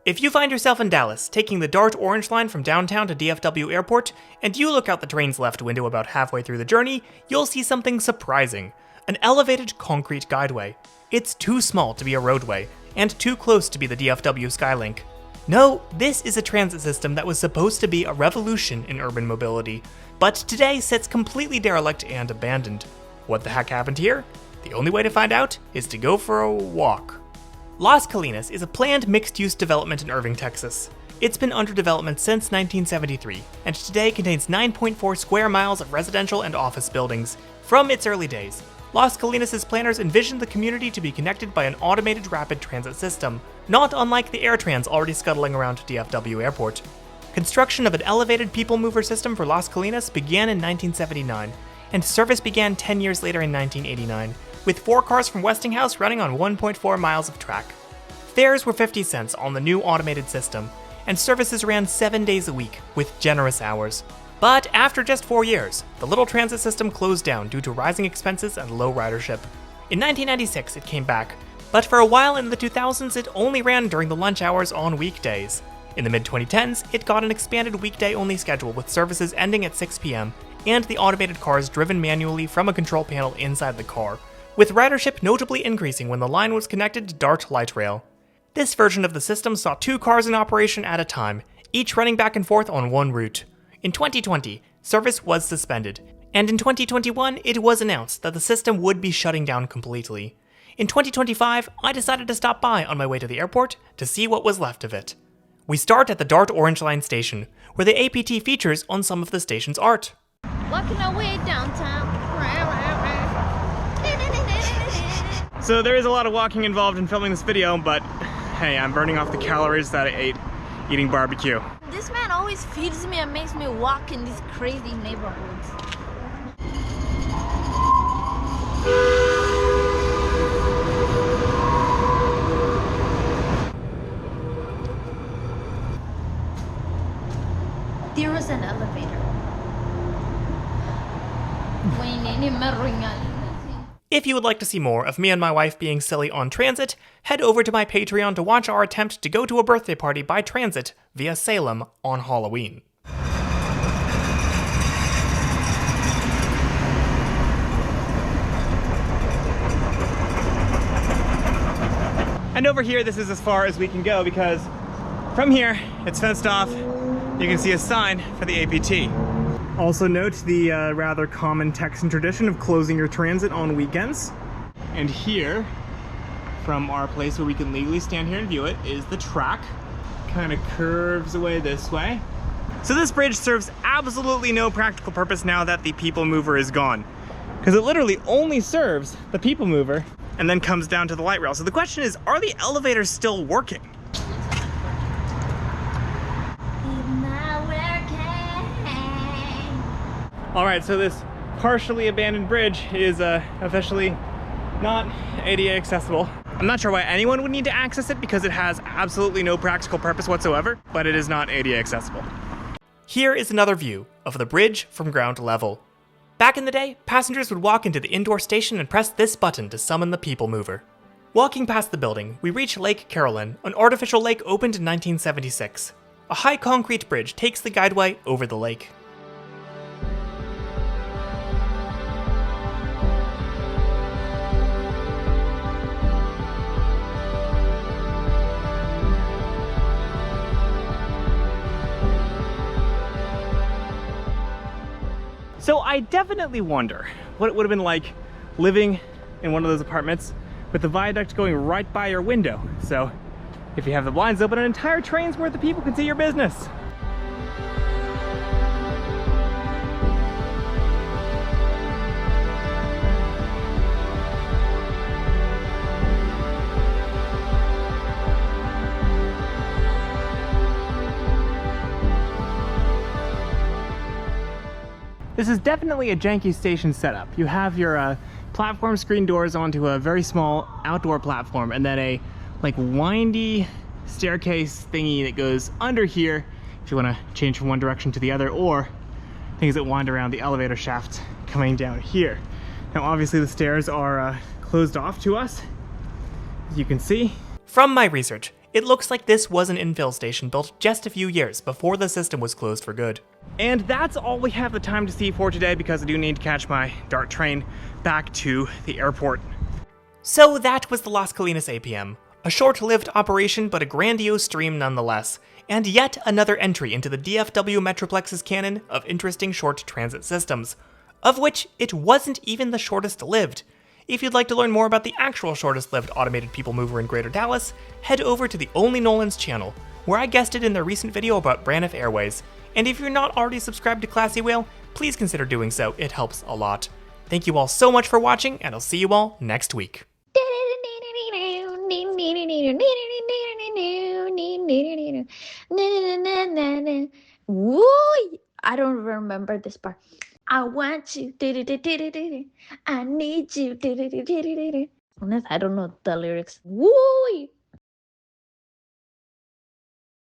If you find yourself in Dallas, taking the Dart Orange Line from downtown to DFW Airport, and you look out the train's left window about halfway through the journey, you'll see something surprising. An elevated concrete guideway. It's too small to be a roadway, and too close to be the DFW Skylink. No, this is a transit system that was supposed to be a revolution in urban mobility, but today sits completely derelict and abandoned. What the heck happened here? The only way to find out is to go for a walk. Las Colinas is a planned mixed-use development in Irving, Texas. It's been under development since 1973, and today contains 9.4 square miles of residential and office buildings. From its early days, Las Colinas' planners envisioned the community to be connected by an automated rapid transit system, not unlike the AirTrans already scuttling around DFW Airport. Construction of an elevated people mover system for Las Colinas began in 1979, and service began 10 years later in 1989, with 4 cars from Westinghouse running on 1.4 miles of track. Fares were 50 cents on the new automated system, and services ran 7 days a week, with generous hours. But after just 4 years, the little transit system closed down due to rising expenses and low ridership. In 1996, it came back, but for a while in the 2000s, it only ran during the lunch hours on weekdays. In the mid-2010s, it got an expanded weekday-only schedule with services ending at 6 p.m., and the automated cars driven manually from a control panel inside the car, with ridership notably increasing when the line was connected to Dart Light Rail. This version of the system saw 2 cars in operation at a time, each running back and forth on one route. In 2020, service was suspended, and in 2021, it was announced that the system would be shutting down completely. In 2025, I decided to stop by on my way to the airport to see what was left of it. We start at the Dart Orange Line station, where the APT features on some of the station's art. Walking our way downtown. So there is a lot of walking involved in filming this video, but hey, I'm burning off the calories that I ate eating barbecue. This man always feeds me and makes me walk in these crazy neighborhoods. There was an elevator. If you would like to see more of me and my wife being silly on transit, head over to my Patreon to watch our attempt to go to a birthday party by transit via Salem on Halloween. And over here, this is as far as we can go because from here, it's fenced off. You can see a sign for the APT. Also note the rather common Texan tradition of closing your transit on weekends. And here, from our place where we can legally stand here and view it, is the track. Kind of curves away this way. So this bridge serves absolutely no practical purpose now that the people mover is gone, because it literally only serves the people mover and then comes down to the light rail. So the question is, are the elevators still working? Alright, so this partially abandoned bridge is officially not ADA accessible. I'm not sure why anyone would need to access it because it has absolutely no practical purpose whatsoever, but it is not ADA accessible. Here is another view of the bridge from ground level. Back in the day, passengers would walk into the indoor station and press this button to summon the people mover. Walking past the building, we reach Lake Carolyn, an artificial lake opened in 1976. A high concrete bridge takes the guideway over the lake. So I definitely wonder what it would have been like living in one of those apartments with the viaduct going right by your window. So if you have the blinds open, an entire train's worth of people can see your business. This is definitely a janky station setup. You have your platform screen doors onto a very small outdoor platform, and then a like windy staircase thingy that goes under here if you want to change from one direction to the other, or things that wind around the elevator shaft coming down here. Now obviously the stairs are closed off to us, as you can see. From my research, it looks like this was an infill station built just a few years before the system was closed for good. And that's all we have the time to see for today because I do need to catch my DART train back to the airport. So that was the Las Colinas APM. A short-lived operation, but a grandiose stream nonetheless, and yet another entry into the DFW Metroplex's canon of interesting short transit systems, of which it wasn't even the shortest lived. If you'd like to learn more about the actual shortest lived automated people mover in Greater Dallas, head over to the Only Nolan's channel, where I guested in their recent video about Braniff Airways, and if you're not already subscribed to Classy Whale, please consider doing so, it helps a lot. Thank you all so much for watching, and I'll see you all next week. Woo! I don't remember this part. I want you. I need you. Unless I don't know the lyrics. Woo!